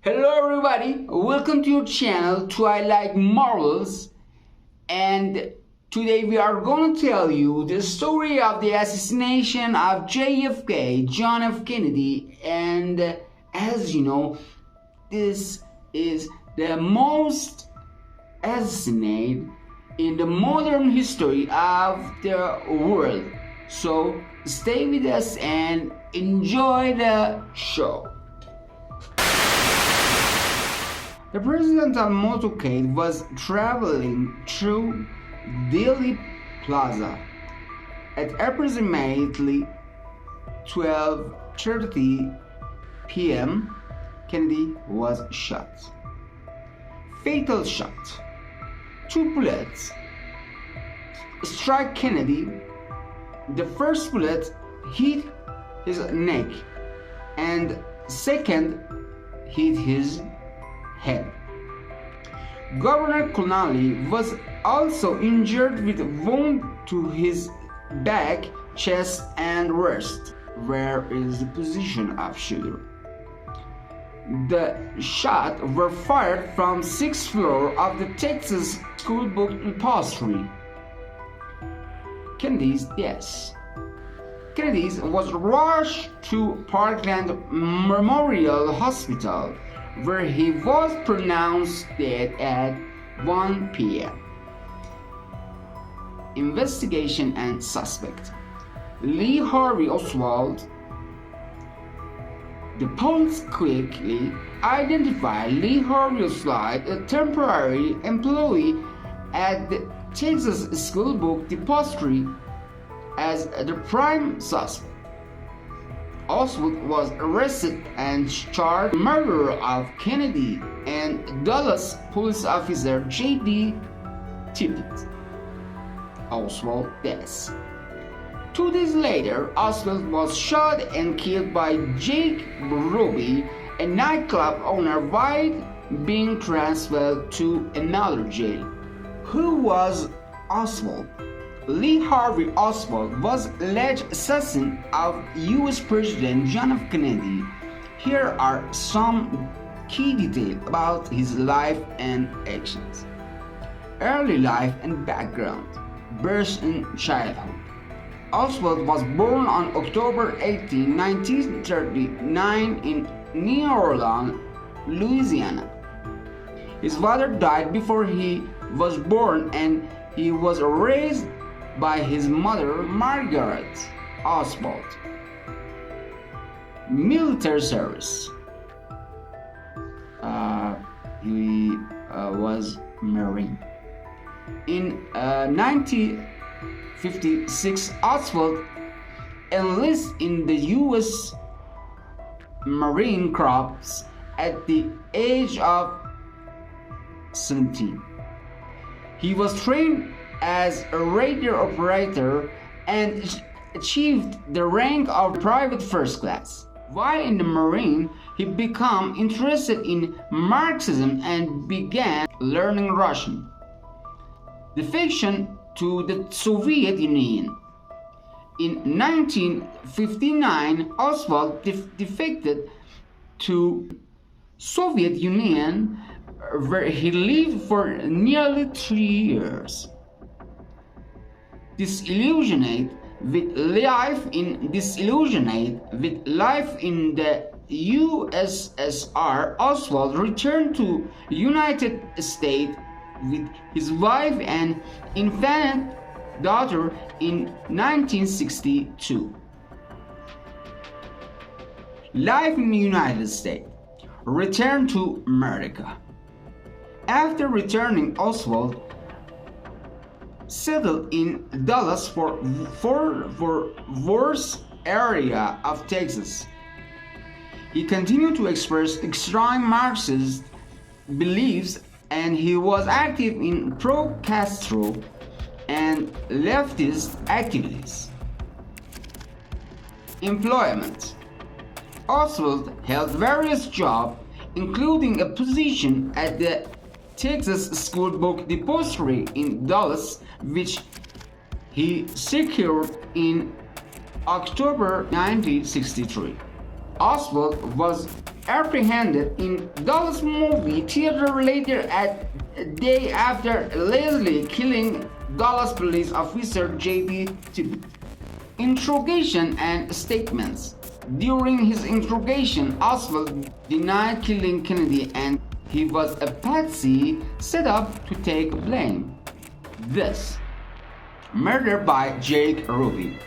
Hello everybody, welcome to your channel Twilight Marvels, and today we are going to tell you the story of the assassination of JFK, John F. Kennedy. And as you know, this is the most assassinated in the modern history of the world. So stay with us and enjoy the show. The presidential motorcade was traveling through Delhi Plaza at approximately 12:30 p.m. Kennedy was shot. Fatal shot. 2 bullets struck Kennedy. The first bullet hit his neck and second hit his head. Governor Connolly was also injured with a wound to his back, chest, and wrist. Where is the position of shooter? The shots were fired from 6th floor of the Texas School Book Depository. Kennedy's death. Kennedy was rushed to Parkland Memorial Hospital, where he was pronounced dead at 1 p.m. Investigation and suspect. Lee Harvey Oswald. The police quickly identified Lee Harvey Oswald, a temporary employee at the Texas School Book Depository, as the prime suspect. Oswald was arrested and charged with murder of Kennedy and Dallas police officer J.D. Tippit. Oswald death. 2 days later, Oswald was shot and killed by Jake Ruby, a nightclub owner, while being transferred to another jail. Who was Oswald? Lee Harvey Oswald was alleged assassin of U.S. President John F. Kennedy. Here are some key details about his life and actions. Early life and background. Birth and childhood. Oswald was born on October 18, 1939 in New Orleans, Louisiana. His father died before he was born, and he was raised by his mother, Margaret Oswald. Military service. He was Marine. In 1956, Oswald enlisted in the U.S. Marine Corps at the age of 17. He was trained as a radio operator and achieved the rank of private first class. While in the Marine, he became interested in Marxism and began learning Russian. Defection to the Soviet Union. In 1959, Oswald defected to Soviet Union, where he lived for nearly 3 years. Disillusioned with life in the USSR, Oswald returned to United States with his wife and infant daughter in 1962. Life in the United States. Return to America. After returning, Oswald settled in Dallas for worst area of Texas. He continued to express extreme Marxist beliefs, and he was active in pro-Castro and leftist activities. Employment. Oswald held various jobs, including a position at the Texas School Book Depository in Dallas, which he secured in October 1963. Oswald was apprehended in Dallas movie theater later at day after allegedly killing Dallas police officer J.B. Tippit. Interrogation and statements. During his interrogation, Oswald denied killing Kennedy and he was a patsy set up to take blame. This murder by Jake Ruby.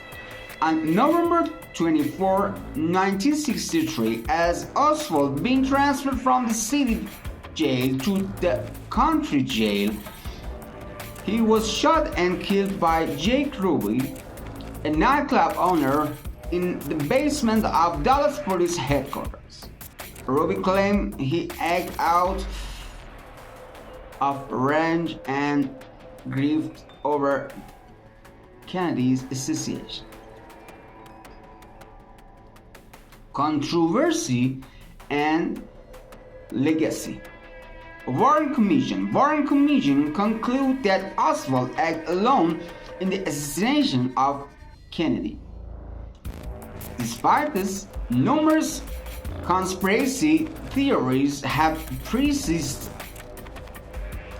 On November 24, 1963, as Oswald being transferred from the city jail to the country jail, he was shot and killed by Jake Ruby, a nightclub owner, in the basement of Dallas Police Headquarters. Ruby claimed he acted out of rage and grief over Kennedy's assassination. Controversy and legacy. Warren Commission concluded that Oswald acted alone in the assassination of Kennedy. Despite this, numerous conspiracy theories have persisted,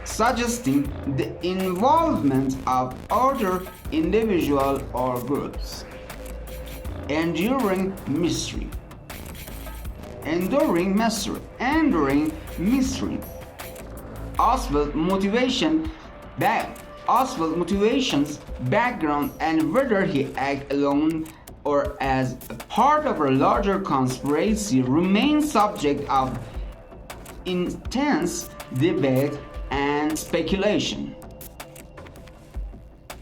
suggesting the involvement of other individuals or groups. Enduring mystery. Oswald's motivations, background, and whether he acted alone or as a part of a larger conspiracy remain subject of intense debate and speculation.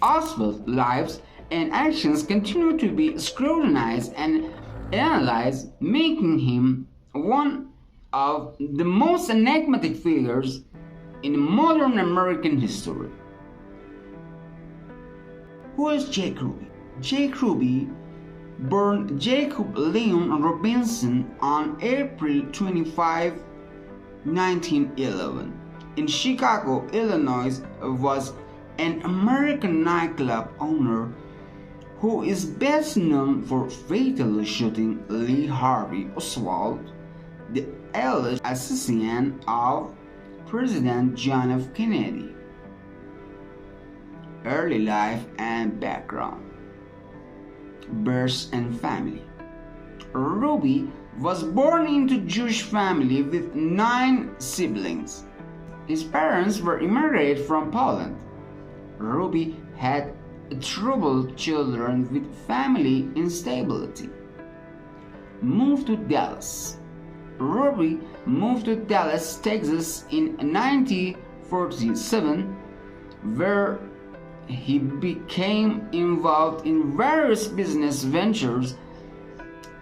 Oswald's lives and actions continue to be scrutinized and analyzed, making him one of the most enigmatic figures in modern American history. Who is Jake Ruby? Jake Ruby, born Jacob Leon Robinson on April 25, 1911, in Chicago, Illinois, was an American nightclub owner who is best known for fatally shooting Lee Harvey Oswald, the alleged assassin of President John F. Kennedy. Early life and background. Birth and family. Ruby was born into a Jewish family with 9 siblings. His parents were immigrated from Poland. Ruby had troubled children with family instability. Moved to Dallas. Ruby moved to Dallas, Texas in 1947, where he became involved in various business ventures,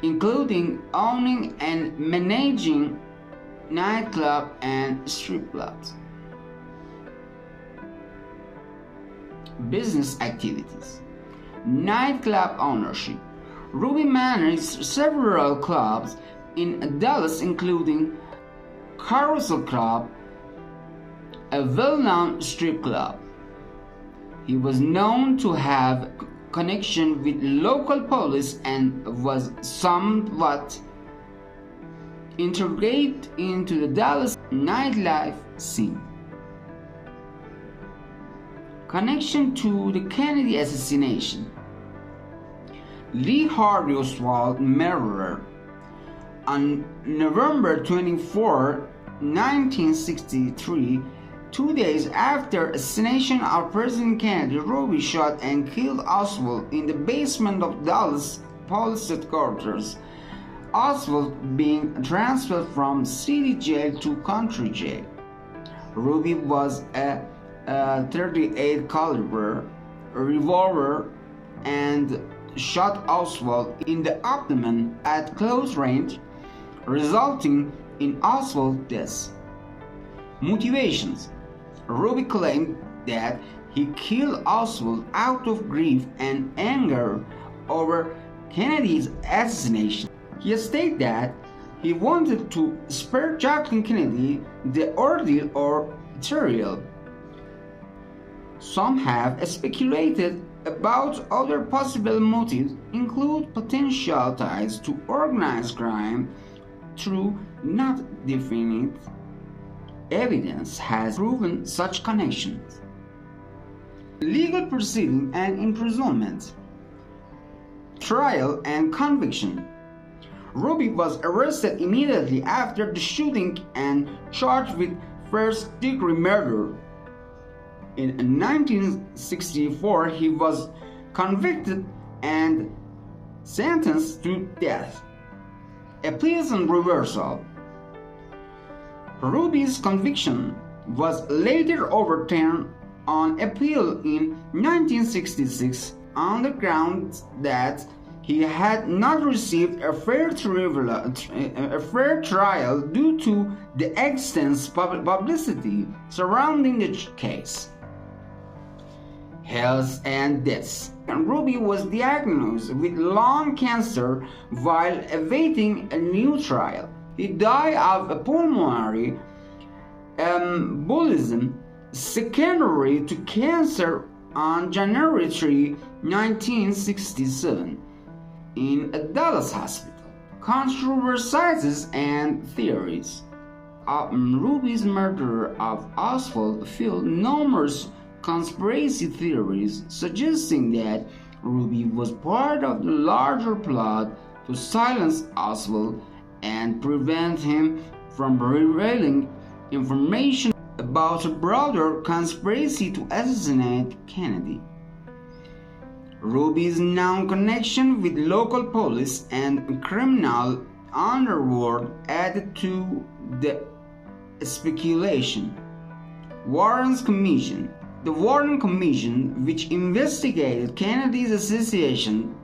including owning and managing nightclubs and strip clubs. Business activities. Nightclub ownership. Ruby managed several clubs in Dallas, including Carousel Club, a well-known strip club. He was known to have connection with local police and was somewhat integrated into the Dallas nightlife scene. Connection to the Kennedy assassination. Lee Harvey Oswald murderer. On November 24, 1963, 2 days after assassination of President Kennedy, Ruby shot and killed Oswald in the basement of Dallas Police Headquarters, Oswald being transferred from city jail to country jail. Ruby was a 38 caliber revolver and shot Oswald in the abdomen at close range, resulting in Oswald's death. Motivations. Ruby claimed that he killed Oswald out of grief and anger over Kennedy's assassination. He stated that he wanted to spare Jacqueline Kennedy the ordeal or trial. Some have speculated about other possible motives, include potential ties to organized crime through not definite evidence has proven such connections. Legal proceeding and imprisonment, trial and conviction. Ruby was arrested immediately after the shooting and charged with first-degree murder. In 1964, he was convicted and sentenced to death. A pleasant reversal. Ruby's conviction was later overturned on appeal in 1966 on the grounds that he had not received a fair trial due to the extensive publicity surrounding the case. Health and deaths. Ruby was diagnosed with lung cancer while awaiting a new trial. He died of a pulmonary embolism secondary to cancer on January 3, 1967, in a Dallas hospital. Controversies and theories. Ruby's murder of Oswald fueled numerous conspiracy theories suggesting that Ruby was part of the larger plot to silence Oswald and prevent him from revealing information about a broader conspiracy to assassinate Kennedy. Ruby's known connection with local police and criminal underworld added to the speculation. Warren's Commission. The Warren Commission, which investigated Kennedy's assassination,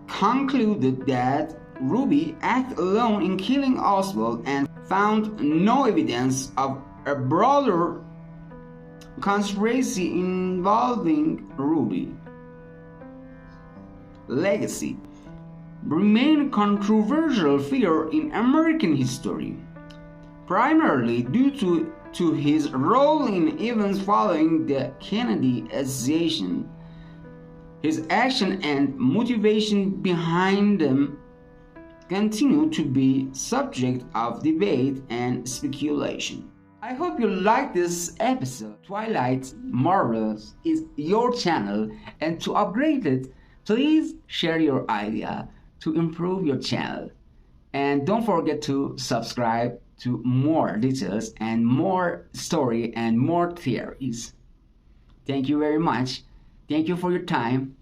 concluded that Ruby acted alone in killing Oswald and found no evidence of a broader conspiracy involving Ruby. Legacy remained a controversial figure in American history, primarily due to his role in events following the Kennedy assassination. His action and motivation behind them continue to be subject of debate and speculation. I hope you like this episode. Twilight Marvels is your channel, and to upgrade it, please share your idea to improve your channel. And don't forget to subscribe to more details and more story and more theories. Thank you very much. Thank you for your time.